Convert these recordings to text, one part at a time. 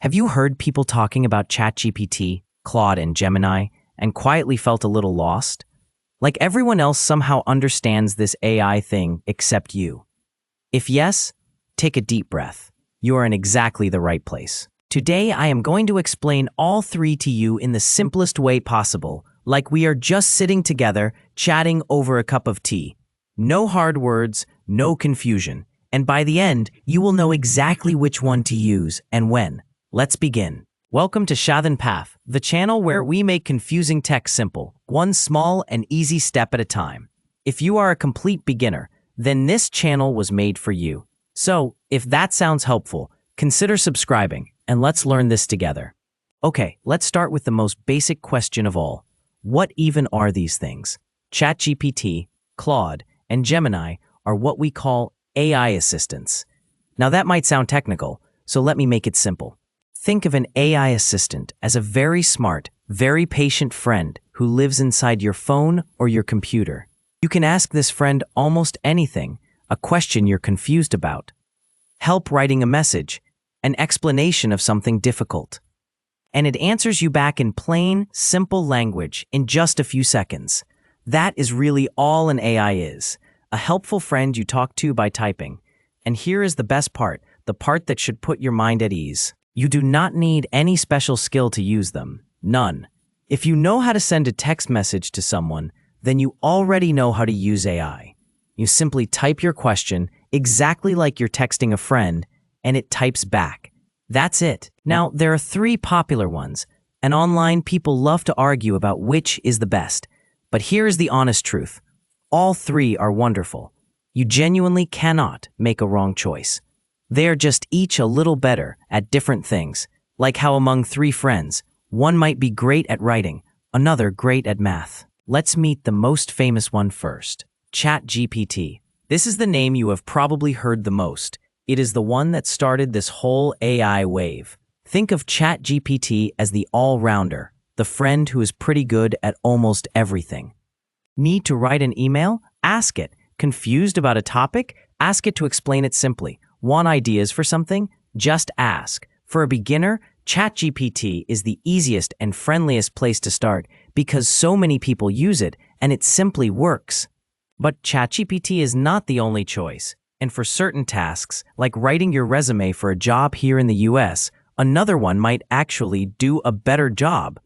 Have you heard people talking about ChatGPT, Claude, and Gemini, and quietly felt a little lost? Like everyone else somehow understands this AI thing except you. If yes, take a deep breath. You are in exactly the right place. Today, I am going to explain all three to you in the simplest way possible, like we are just sitting together, chatting over a cup of tea. No hard words, no confusion. And by the end, you will know exactly which one to use and when. Let's begin. Welcome to ShadhinPath, the channel where we make confusing tech simple, one small and easy step at a time. If you are a complete beginner, then this channel was made for you. So, if that sounds helpful, consider subscribing, and let's learn this together. Okay, let's start with the most basic question of all. What even are these things? ChatGPT, Claude, and Gemini are what we call AI assistants. Now that might sound technical, so let me make it simple. Think of an AI assistant as a very smart, very patient friend who lives inside your phone or your computer. You can ask this friend almost anything, a question you're confused about, help writing a message, an explanation of something difficult. And it answers you back in plain, simple language in just a few seconds. That is really all an AI is, a helpful friend you talk to by typing. And here is the best part, the part that should put your mind at ease. You do not need any special skill to use them. None. If you know how to send a text message to someone, then you already know how to use AI. You simply type your question exactly like you're texting a friend, and it types back. That's it. Now, there are three popular ones, and online people love to argue about which is the best. But here is the honest truth. All three are wonderful. You genuinely cannot make a wrong choice. They are just each a little better at different things, like how among three friends, one might be great at writing, another great at math. Let's meet the most famous one first, ChatGPT. This is the name you have probably heard the most. It is the one that started this whole AI wave. Think of ChatGPT as the all-rounder, the friend who is pretty good at almost everything. Need to write an email? Ask it. Confused about a topic? Ask it to explain it simply. Want ideas for something? Just ask. For a beginner, ChatGPT is the easiest and friendliest place to start because so many people use it and it simply works. But ChatGPT is not the only choice. And for certain tasks, like writing your resume for a job here in the US, another one might actually do a better job.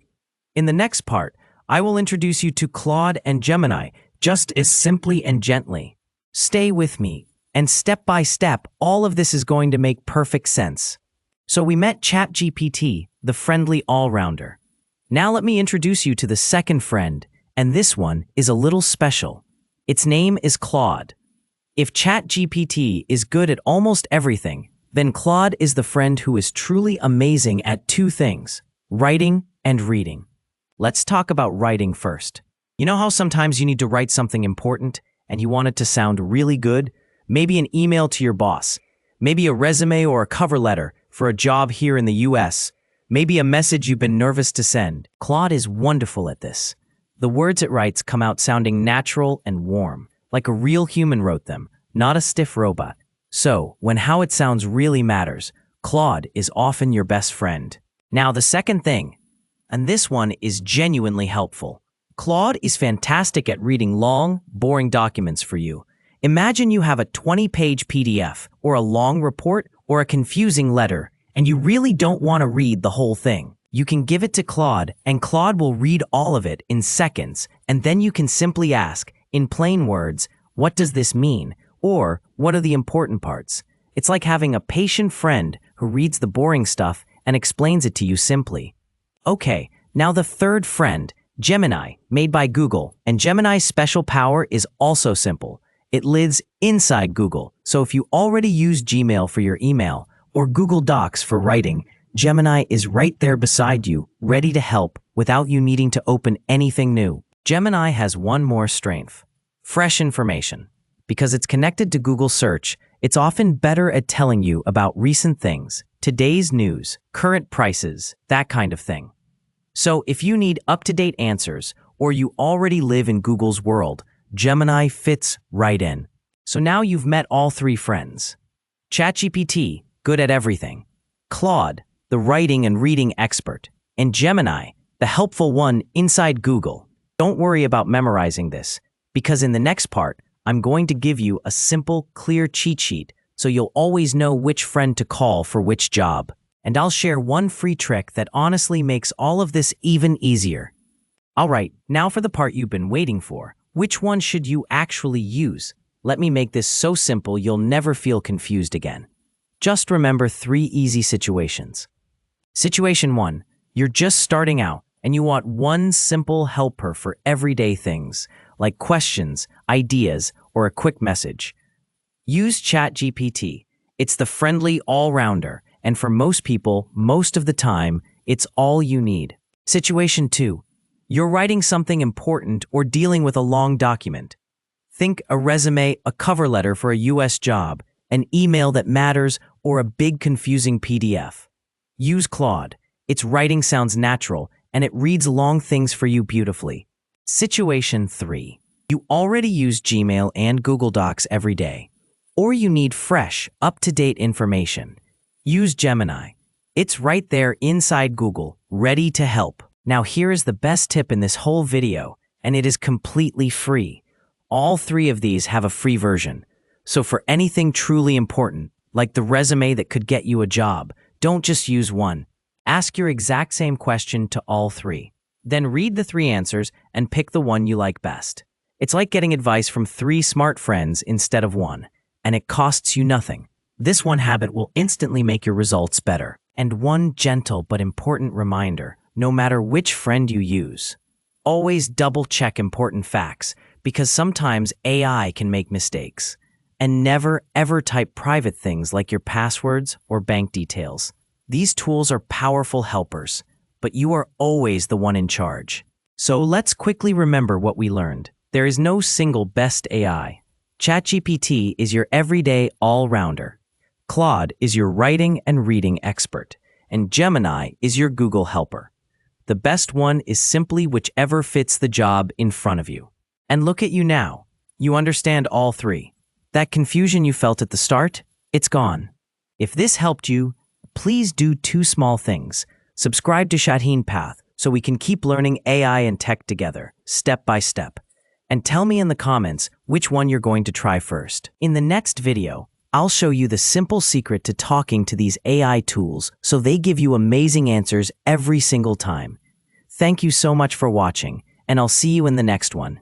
In the next part, I will introduce you to Claude and Gemini, just as simply and gently. Stay with me. And step by step, all of this is going to make perfect sense. So we met ChatGPT, the friendly all-rounder. Now let me introduce you to the second friend, and this one is a little special. Its name is Claude. If ChatGPT is good at almost everything, then Claude is the friend who is truly amazing at two things, writing and reading. Let's talk about writing first. You know how sometimes you need to write something important, and you want it to sound really good? Maybe an email to your boss, maybe a resume or a cover letter for a job here in the US, maybe a message you've been nervous to send. Claude is wonderful at this. The words it writes come out sounding natural and warm, like a real human wrote them, not a stiff robot. So, when how it sounds really matters, Claude is often your best friend. Now the second thing, and this one is genuinely helpful. Claude is fantastic at reading long, boring documents for you. Imagine you have a 20-page PDF, or a long report, or a confusing letter, and you really don't want to read the whole thing. You can give it to Claude, and Claude will read all of it in seconds, and then you can simply ask, in plain words, what does this mean? Or, what are the important parts? It's like having a patient friend who reads the boring stuff and explains it to you simply. Okay, now the third friend, Gemini, made by Google, and Gemini's special power is also simple. It lives inside Google, so if you already use Gmail for your email or Google Docs for writing, Gemini is right there beside you, ready to help without you needing to open anything new. Gemini has one more strength, fresh information. Because it's connected to Google Search, it's often better at telling you about recent things, today's news, current prices, that kind of thing. So if you need up-to-date answers or you already live in Google's world, Gemini fits right in. So now you've met all three friends. ChatGPT, good at everything. Claude, the writing and reading expert, and Gemini, the helpful one inside Google. Don't worry about memorizing this, because in the next part, I'm going to give you a simple, clear cheat sheet so you'll always know which friend to call for which job. And I'll share one free trick that honestly makes all of this even easier. Alright, now for the part you've been waiting for. Which one should you actually use? Let me make this so simple you'll never feel confused again. Just remember 3 easy situations. Situation 1. You're just starting out and you want one simple helper for everyday things, like questions, ideas, or a quick message. Use ChatGPT. It's the friendly all-rounder, and for most people, most of the time, it's all you need. Situation 2. You're writing something important or dealing with a long document. Think a resume, a cover letter for a US job, an email that matters, or a big confusing PDF. Use Claude. Its writing sounds natural, and it reads long things for you beautifully. Situation 3. You already use Gmail and Google Docs every day, or you need fresh, up-to-date information. Use Gemini. It's right there inside Google, ready to help. Now here is the best tip in this whole video, and it is completely free. All 3 of these have a free version. So for anything truly important, like the resume that could get you a job, don't just use one. Ask your exact same question to all 3. Then read the 3 answers and pick the one you like best. It's like getting advice from 3 smart friends instead of 1, and it costs you nothing. This one habit will instantly make your results better. And one gentle but important reminder, no matter which friend you use, always double-check important facts, because sometimes AI can make mistakes. And never, ever type private things like your passwords or bank details. These tools are powerful helpers, but you are always the one in charge. So let's quickly remember what we learned. There is no single best AI. ChatGPT is your everyday all-rounder. Claude is your writing and reading expert, and Gemini is your Google helper. The best one is simply whichever fits the job in front of you. And look at you now. You understand all 3. That confusion you felt at the start, it's gone. If this helped you, please do 2 small things. Subscribe to ShadhinPath so we can keep learning AI and tech together, step by step. And tell me in the comments which one you're going to try first. In the next video, I'll show you the simple secret to talking to these AI tools so they give you amazing answers every single time. Thank you so much for watching, and I'll see you in the next one.